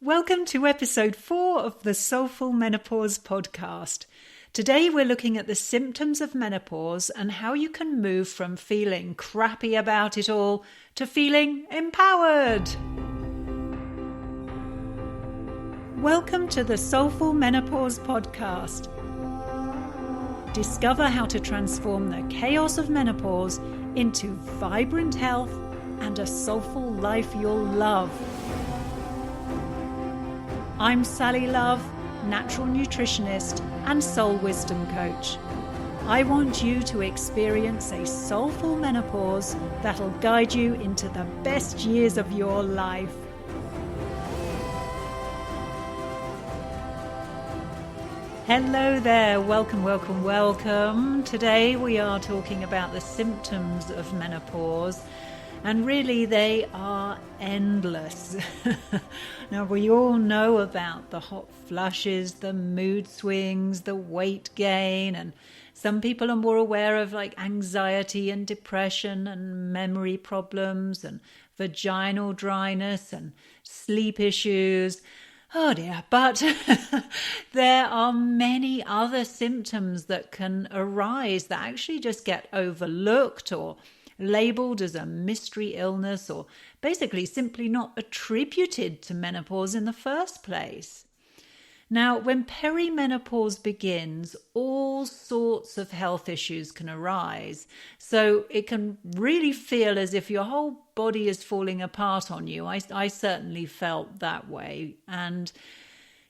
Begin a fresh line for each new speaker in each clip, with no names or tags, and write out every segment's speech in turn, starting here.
Welcome to episode 4 of the Soulful Menopause podcast. Today we're looking at the symptoms of menopause and how you can move from feeling crappy about it all to feeling empowered. Welcome to the Soulful Menopause podcast. Discover how to transform the chaos of menopause into vibrant health and a soulful life you'll love. I'm Sally Love, natural nutritionist and soul wisdom coach. I want you to experience a soulful menopause that'll guide you into the best years of your life. Hello there, welcome. Today we are talking about the symptoms of menopause. And really, they are endless. Now, we all know about the hot flushes, the mood swings, the weight gain, and some people are more aware of like anxiety and depression and memory problems and vaginal dryness and sleep issues. Oh dear, but there are many other symptoms that can arise that actually just get overlooked or labeled as a mystery illness or basically simply not attributed to menopause in the first place. Now, when perimenopause begins, all sorts of health issues can arise. So it can really feel as if your whole body is falling apart on you. I certainly felt that way. And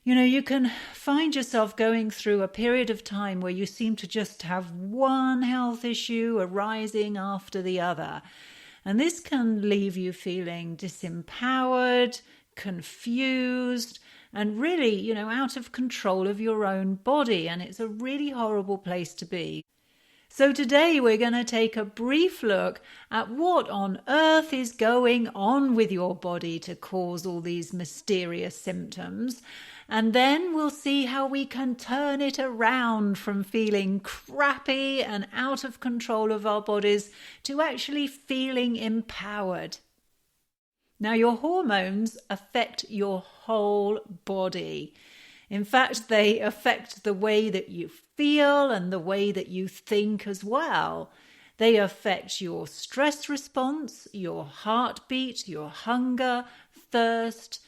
you can find yourself going through a period of time where you seem to just have one health issue arising after the other. And this can leave you feeling disempowered, confused, and really, out of control of your own body. And it's a really horrible place to be. So today we're going to take a brief look at what on earth is going on with your body to cause all these mysterious symptoms. And then we'll see how we can turn it around from feeling crappy and out of control of our bodies to actually feeling empowered. Now, your hormones affect your whole body. In fact, they affect the way that you feel and the way that you think as well. They affect your stress response, your heartbeat, your hunger, thirst,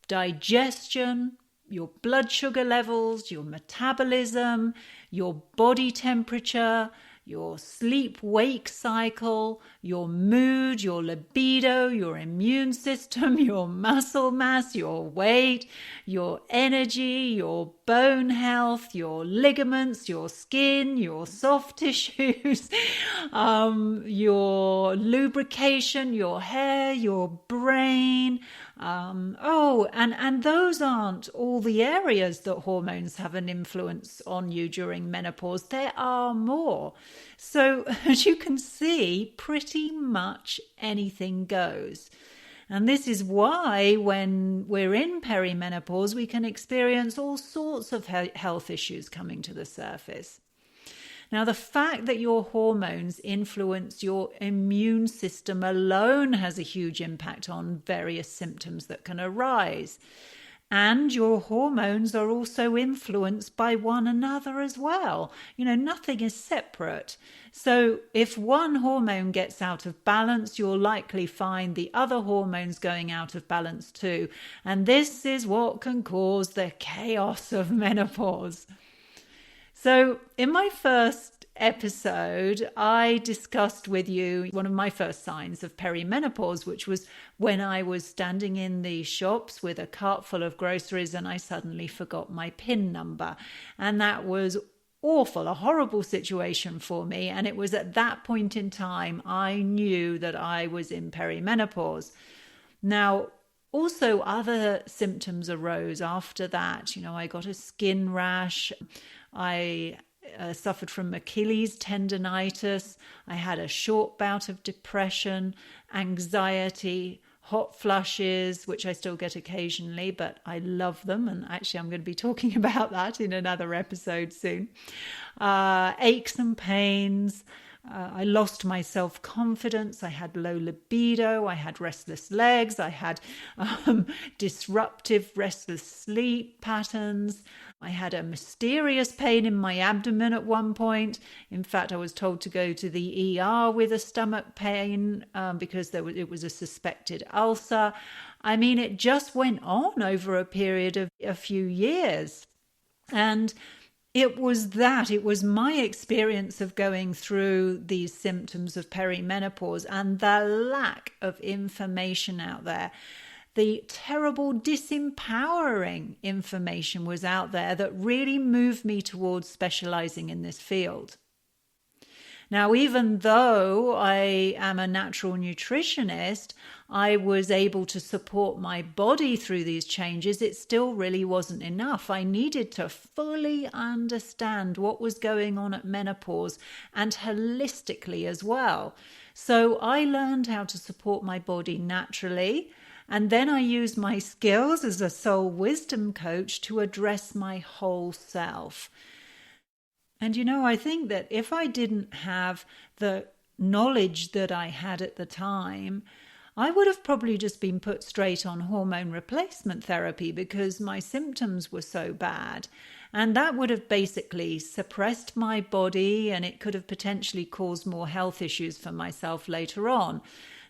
digestion, your blood sugar levels, your metabolism, your body temperature, your sleep-wake cycle, your mood, your libido, your immune system, your muscle mass, your weight, your energy, your bone health, your ligaments, your skin, your soft tissues, your lubrication, your hair, your brain. And those aren't all the areas that hormones have an influence on you during menopause. There are more. So as you can see, pretty much anything goes. And this is why when we're in perimenopause, we can experience all sorts of health issues coming to the surface. Now, the fact that your hormones influence your immune system alone has a huge impact on various symptoms that can arise. And your hormones are also influenced by one another as well. Nothing is separate. So if one hormone gets out of balance, you'll likely find the other hormones going out of balance too. And this is what can cause the chaos of menopause. So in my first episode, I discussed with you one of my first signs of perimenopause, which was when I was standing in the shops with a cart full of groceries and I suddenly forgot my PIN number. And that was awful, a horrible situation for me. And it was at that point in time I knew that I was in perimenopause. Now, also other symptoms arose after that. I got a skin rash. I suffered from Achilles tendonitis. I had a short bout of depression, anxiety, hot flushes, which I still get occasionally, but I love them. And actually, I'm going to be talking about that in another episode soon. Aches and pains, I lost my self-confidence. I had low libido. I had restless legs. I had disruptive, restless sleep patterns. I had a mysterious pain in my abdomen at one point. In fact, I was told to go to the ER with a stomach pain because it was a suspected ulcer. I mean, it just went on over a period of a few years. And it was my experience of going through these symptoms of perimenopause and the lack of information out there. The terrible disempowering information was out there that really moved me towards specializing in this field. Now, even though I am a natural nutritionist, I was able to support my body through these changes. It still really wasn't enough. I needed to fully understand what was going on at menopause and holistically as well. So I learned how to support my body naturally. And then I used my skills as a soul wisdom coach to address my whole self. And I think that if I didn't have the knowledge that I had at the time, I would have probably just been put straight on hormone replacement therapy because my symptoms were so bad. And that would have basically suppressed my body, and it could have potentially caused more health issues for myself later on.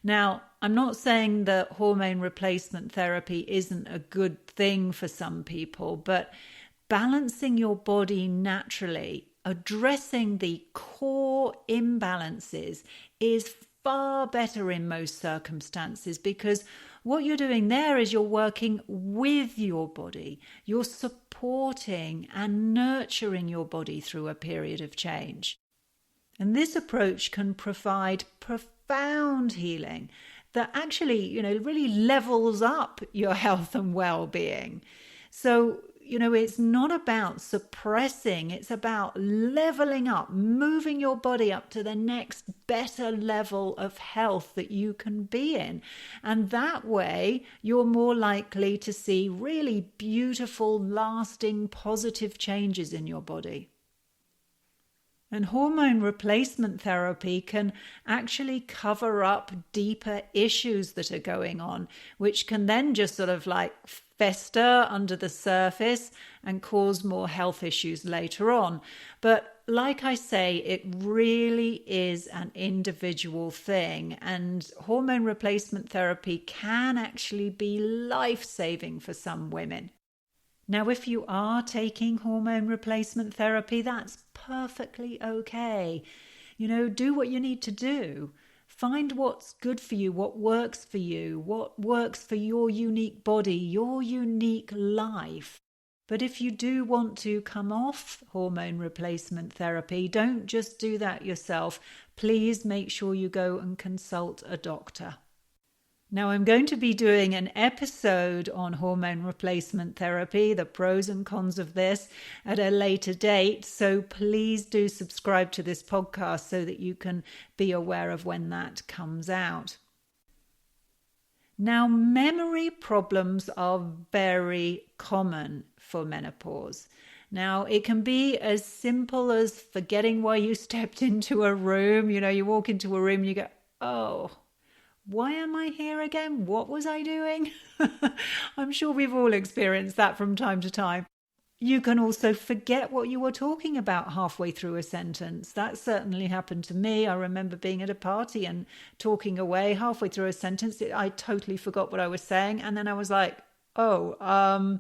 Now, I'm not saying that hormone replacement therapy isn't a good thing for some people, but balancing your body naturally, addressing the core imbalances is far better in most circumstances, because what you're doing there is you're working with your body. You're supporting and nurturing your body through a period of change. And this approach can provide profound healing that actually, really levels up your health and well-being. So, it's not about suppressing, it's about leveling up, moving your body up to the next better level of health that you can be in. And that way, you're more likely to see really beautiful, lasting, positive changes in your body. And hormone replacement therapy can actually cover up deeper issues that are going on, which can then just sort of like fester under the surface and cause more health issues later on. But like I say, it really is an individual thing, and hormone replacement therapy can actually be life-saving for some women. Now, if you are taking hormone replacement therapy, that's perfectly okay. Do what you need to do. Find what's good for you, what works for you, what works for your unique body, your unique life. But if you do want to come off hormone replacement therapy, don't just do that yourself. Please make sure you go and consult a doctor. Now, I'm going to be doing an episode on hormone replacement therapy, the pros and cons of this, at a later date. So please do subscribe to this podcast so that you can be aware of when that comes out. Now, memory problems are very common for menopause. Now, it can be as simple as forgetting why you stepped into a room. You walk into a room and you go, oh, why am I here again? What was I doing? I'm sure we've all experienced that from time to time. You can also forget what you were talking about halfway through a sentence. That certainly happened to me. I remember being at a party and talking away halfway through a sentence. I totally forgot what I was saying. And then I was like, I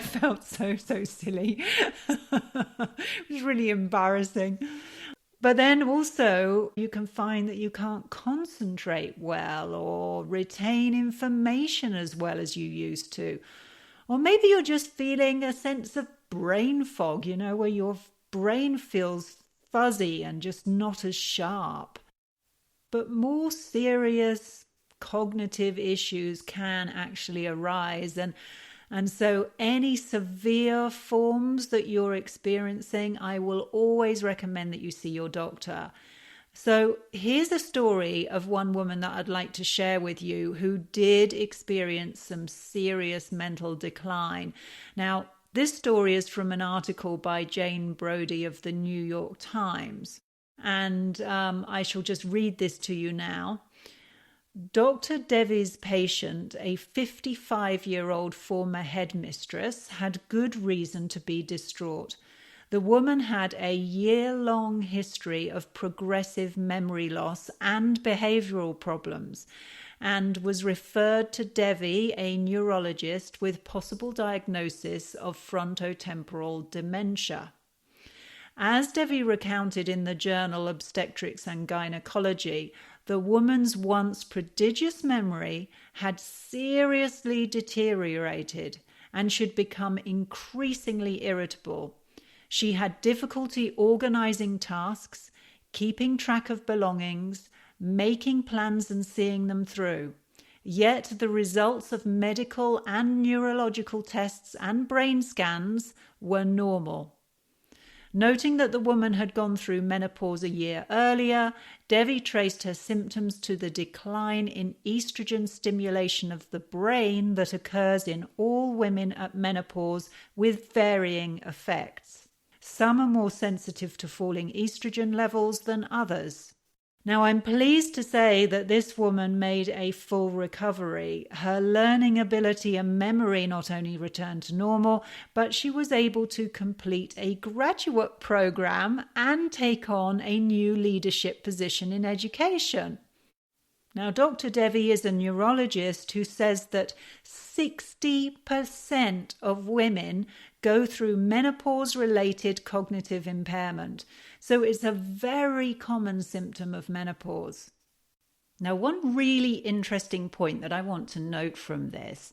felt so silly. It was really embarrassing. But then also you can find that you can't concentrate well or retain information as well as you used to. Or maybe you're just feeling a sense of brain fog, where your brain feels fuzzy and just not as sharp. But more serious cognitive issues can actually arise. And so any severe forms that you're experiencing, I will always recommend that you see your doctor. So here's a story of one woman that I'd like to share with you who did experience some serious mental decline. Now, this story is from an article by Jane Brody of the New York Times. and I shall just read this to you now. Dr. Devi's patient, a 55-year-old former headmistress, had good reason to be distraught. The woman had a year-long history of progressive memory loss and behavioral problems, and was referred to Devi, a neurologist, with possible diagnosis of frontotemporal dementia. As Devi recounted in the journal Obstetrics and Gynecology, the woman's once prodigious memory had seriously deteriorated and should become increasingly irritable. She had difficulty organizing tasks, keeping track of belongings, making plans and seeing them through. Yet the results of medical and neurological tests and brain scans were normal. Noting that the woman had gone through menopause a year earlier, Devi traced her symptoms to the decline in estrogen stimulation of the brain that occurs in all women at menopause with varying effects. Some are more sensitive to falling estrogen levels than others. Now, I'm pleased to say that this woman made a full recovery. Her learning ability and memory not only returned to normal, but she was able to complete a graduate program and take on a new leadership position in education. Now, Dr. Devi is a neurologist who says that 60% of women go through menopause-related cognitive impairment. So it's a very common symptom of menopause. Now, one really interesting point that I want to note from this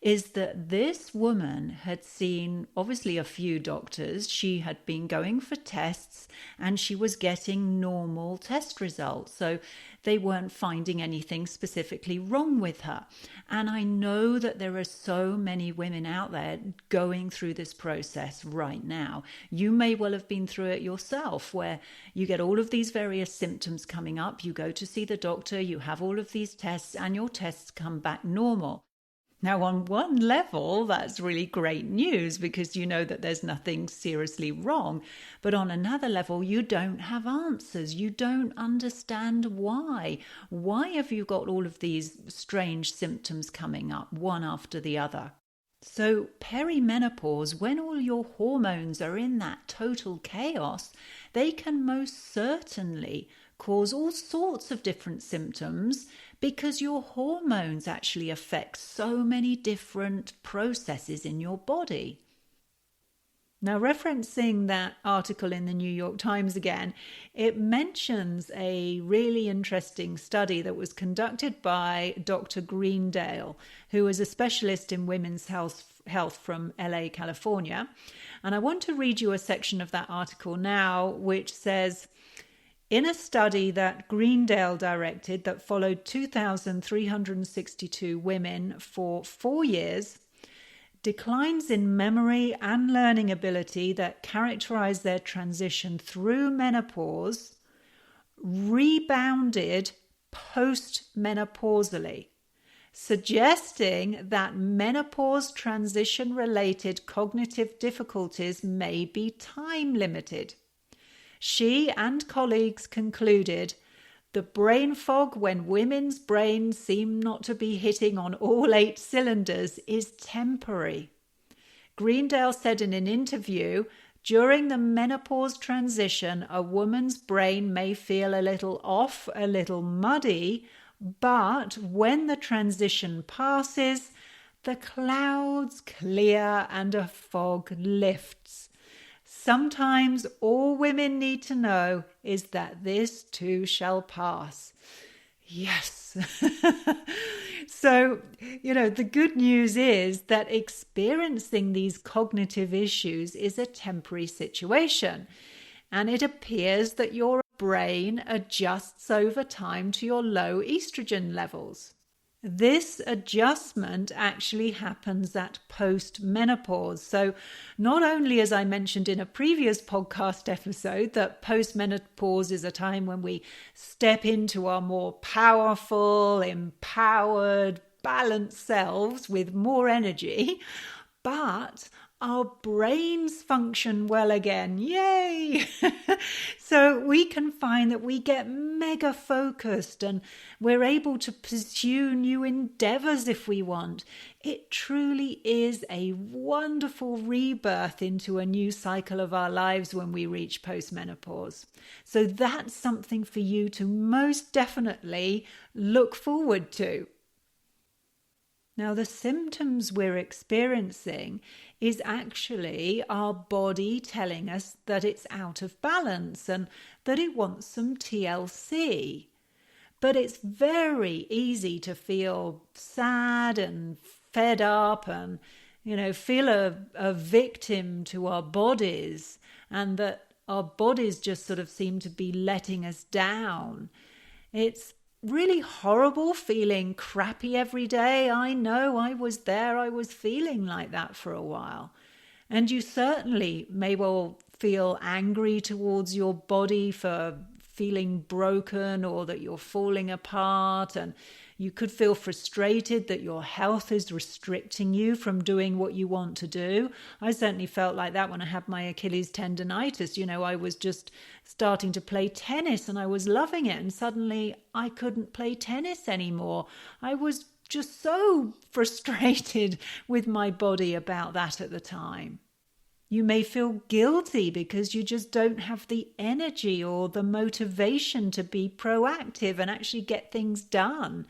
is that this woman had seen obviously a few doctors. She had been going for tests and she was getting normal test results. So they weren't finding anything specifically wrong with her. And I know that there are so many women out there going through this process right now. You may well have been through it yourself, where you get all of these various symptoms coming up. You go to see the doctor, you have all of these tests, and your tests come back normal. Now, on one level, that's really great news because you know that there's nothing seriously wrong. But on another level, you don't have answers. You don't understand why. Why have you got all of these strange symptoms coming up, one after the other? So perimenopause, when all your hormones are in that total chaos, they can most certainly cause all sorts of different symptoms because your hormones actually affect so many different processes in your body. Now, referencing that article in the New York Times again, it mentions a really interesting study that was conducted by Dr. Greendale, who is a specialist in women's health from LA, California. And I want to read you a section of that article now, which says, in a study that Greendale directed that followed 2,362 women for 4 years, declines in memory and learning ability that characterize their transition through menopause rebounded post-menopausally, suggesting that menopause transition-related cognitive difficulties may be time-limited. She and colleagues concluded the brain fog when women's brains seem not to be hitting on all 8 cylinders is temporary. Greendale said in an interview, during the menopause transition, a woman's brain may feel a little off, a little muddy, but when the transition passes, the clouds clear and a fog lifts. Sometimes all women need to know is that this too shall pass. Yes. So, the good news is that experiencing these cognitive issues is a temporary situation. And it appears that your brain adjusts over time to your low estrogen levels. This adjustment actually happens at post-menopause. So not only, as I mentioned in a previous podcast episode, that post-menopause is a time when we step into our more powerful, empowered, balanced selves with more energy, but our brains function well again. Yay! So we can find that we get mega focused and we're able to pursue new endeavors if we want. It truly is a wonderful rebirth into a new cycle of our lives when we reach postmenopause. So that's something for you to most definitely look forward to. Now, the symptoms we're experiencing is actually our body telling us that it's out of balance and that it wants some TLC. But it's very easy to feel sad and fed up and, feel a victim to our bodies, and that our bodies just sort of seem to be letting us down. It's really horrible feeling crappy every day. I know, I was there. I was feeling like that for a while. And you certainly may well feel angry towards your body for feeling broken or that you're falling apart, and you could feel frustrated that your health is restricting you from doing what you want to do. I certainly felt like that when I had my Achilles tendonitis. I was just starting to play tennis and I was loving it, and suddenly I couldn't play tennis anymore. I was just so frustrated with my body about that at the time. You may feel guilty because you just don't have the energy or the motivation to be proactive and actually get things done.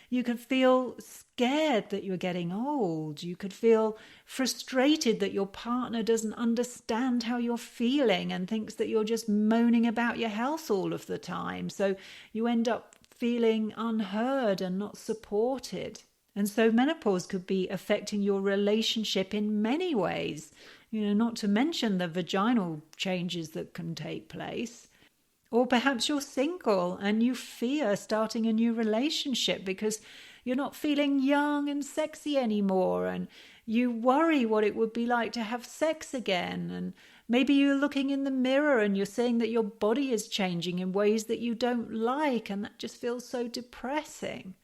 You could feel scared that you're getting old. You could feel frustrated that your partner doesn't understand how you're feeling and thinks that you're just moaning about your health all of the time. So you end up feeling unheard and not supported. And so menopause could be affecting your relationship in many ways. Not to mention the vaginal changes that can take place. Or perhaps you're single and you fear starting a new relationship because you're not feeling young and sexy anymore, and you worry what it would be like to have sex again. And maybe you're looking in the mirror and you're seeing that your body is changing in ways that you don't like, and that just feels so depressing.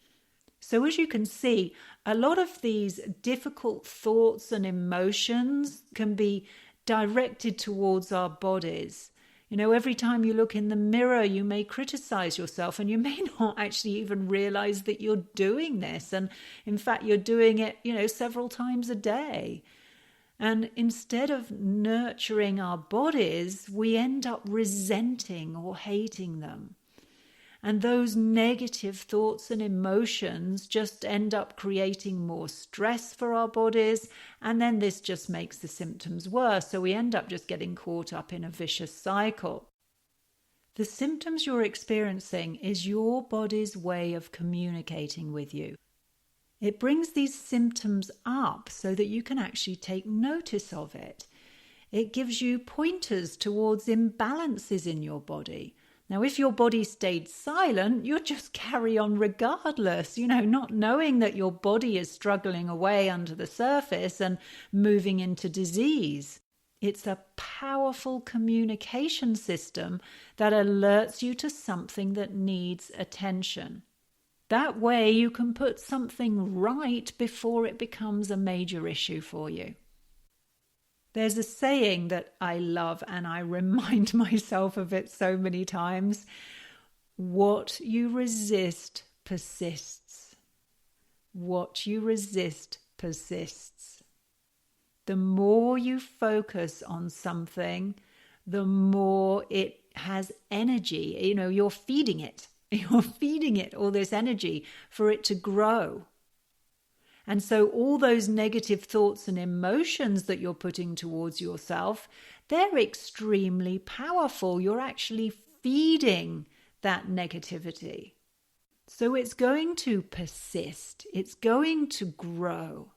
So as you can see, a lot of these difficult thoughts and emotions can be directed towards our bodies. Every time you look in the mirror, you may criticize yourself and you may not actually even realize that you're doing this. And in fact, you're doing it, several times a day. And instead of nurturing our bodies, we end up resenting or hating them. And those negative thoughts and emotions just end up creating more stress for our bodies. And then this just makes the symptoms worse. So we end up just getting caught up in a vicious cycle. The symptoms you're experiencing is your body's way of communicating with you. It brings these symptoms up so that you can actually take notice of it. It gives you pointers towards imbalances in your body. Now, if your body stayed silent, you'd just carry on regardless, not knowing that your body is struggling away under the surface and moving into disease. It's a powerful communication system that alerts you to something that needs attention. That way you can put something right before it becomes a major issue for you. There's a saying that I love, and I remind myself of it so many times. What you resist persists. What you resist persists. The more you focus on something, the more it has energy. You're feeding it. You're feeding it all this energy for it to grow. And so all those negative thoughts and emotions that you're putting towards yourself, they're extremely powerful. You're actually feeding that negativity. So it's going to persist. It's going to grow.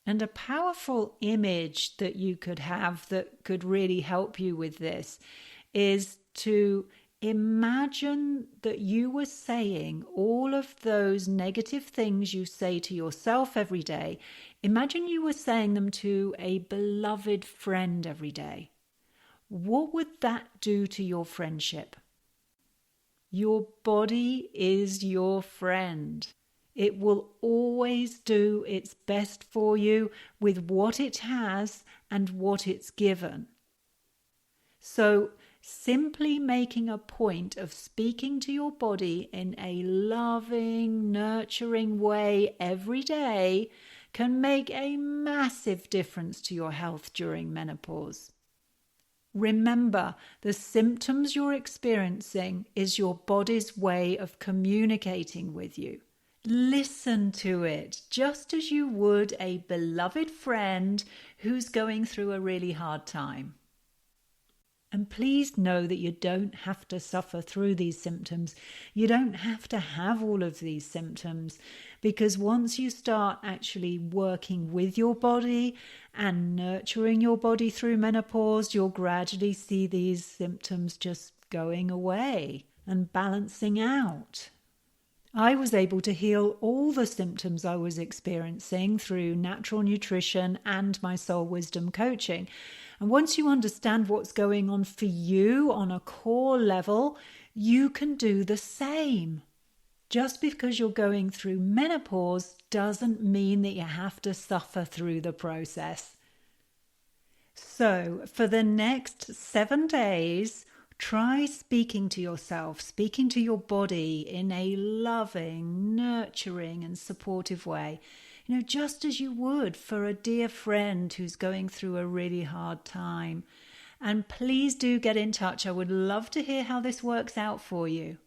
And a powerful image that you could have that could really help you with this is to imagine that you were saying all of those negative things you say to yourself every day. Imagine you were saying them to a beloved friend every day. What would that do to your friendship? Your body is your friend. It will always do its best for you with what it has and what it's given. So simply making a point of speaking to your body in a loving, nurturing way every day can make a massive difference to your health during menopause. Remember, the symptoms you're experiencing is your body's way of communicating with you. Listen to it just as you would a beloved friend who's going through a really hard time. And please know that you don't have to suffer through these symptoms. You don't have to have all of these symptoms, because once you start actually working with your body and nurturing your body through menopause, you'll gradually see these symptoms just going away and balancing out. I was able to heal all the symptoms I was experiencing through natural nutrition and my soul wisdom coaching. And once you understand what's going on for you on a core level, you can do the same. Just because you're going through menopause doesn't mean that you have to suffer through the process. So for the next 7 days, try speaking to yourself, speaking to your body in a loving, nurturing and supportive way. Just as you would for a dear friend who's going through a really hard time. And please do get in touch. I would love to hear how this works out for you.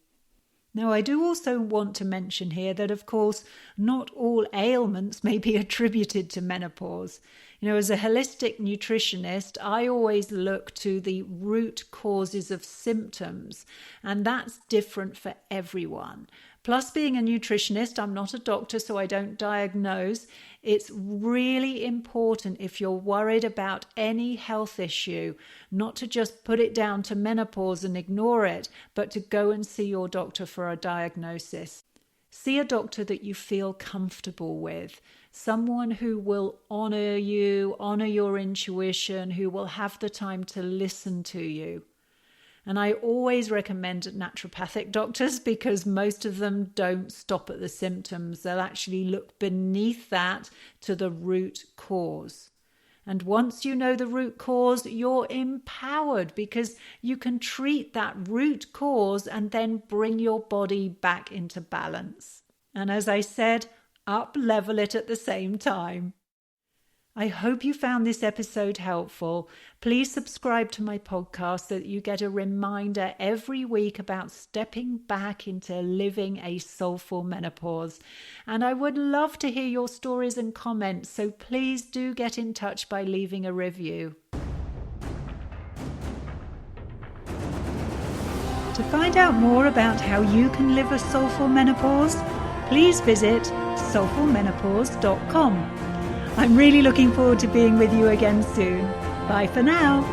Now, I do also want to mention here that, of course, not all ailments may be attributed to menopause. As a holistic nutritionist, I always look to the root causes of symptoms, and that's different for everyone. Plus, being a nutritionist, I'm not a doctor, so I don't diagnose. It's really important, if you're worried about any health issue, not to just put it down to menopause and ignore it, but to go and see your doctor for a diagnosis. See a doctor that you feel comfortable with, someone who will honor you, honor your intuition, who will have the time to listen to you. And I always recommend naturopathic doctors, because most of them don't stop at the symptoms. They'll actually look beneath that to the root cause. And once you know the root cause, you're empowered, because you can treat that root cause and then bring your body back into balance. And as I said, up-level it at the same time. I hope you found this episode helpful. Please subscribe to my podcast so that you get a reminder every week about stepping back into living a soulful menopause. And I would love to hear your stories and comments, so please do get in touch by leaving a review. To find out more about how you can live a soulful menopause, please visit soulfulmenopause.com. I'm really looking forward to being with you again soon. Bye for now.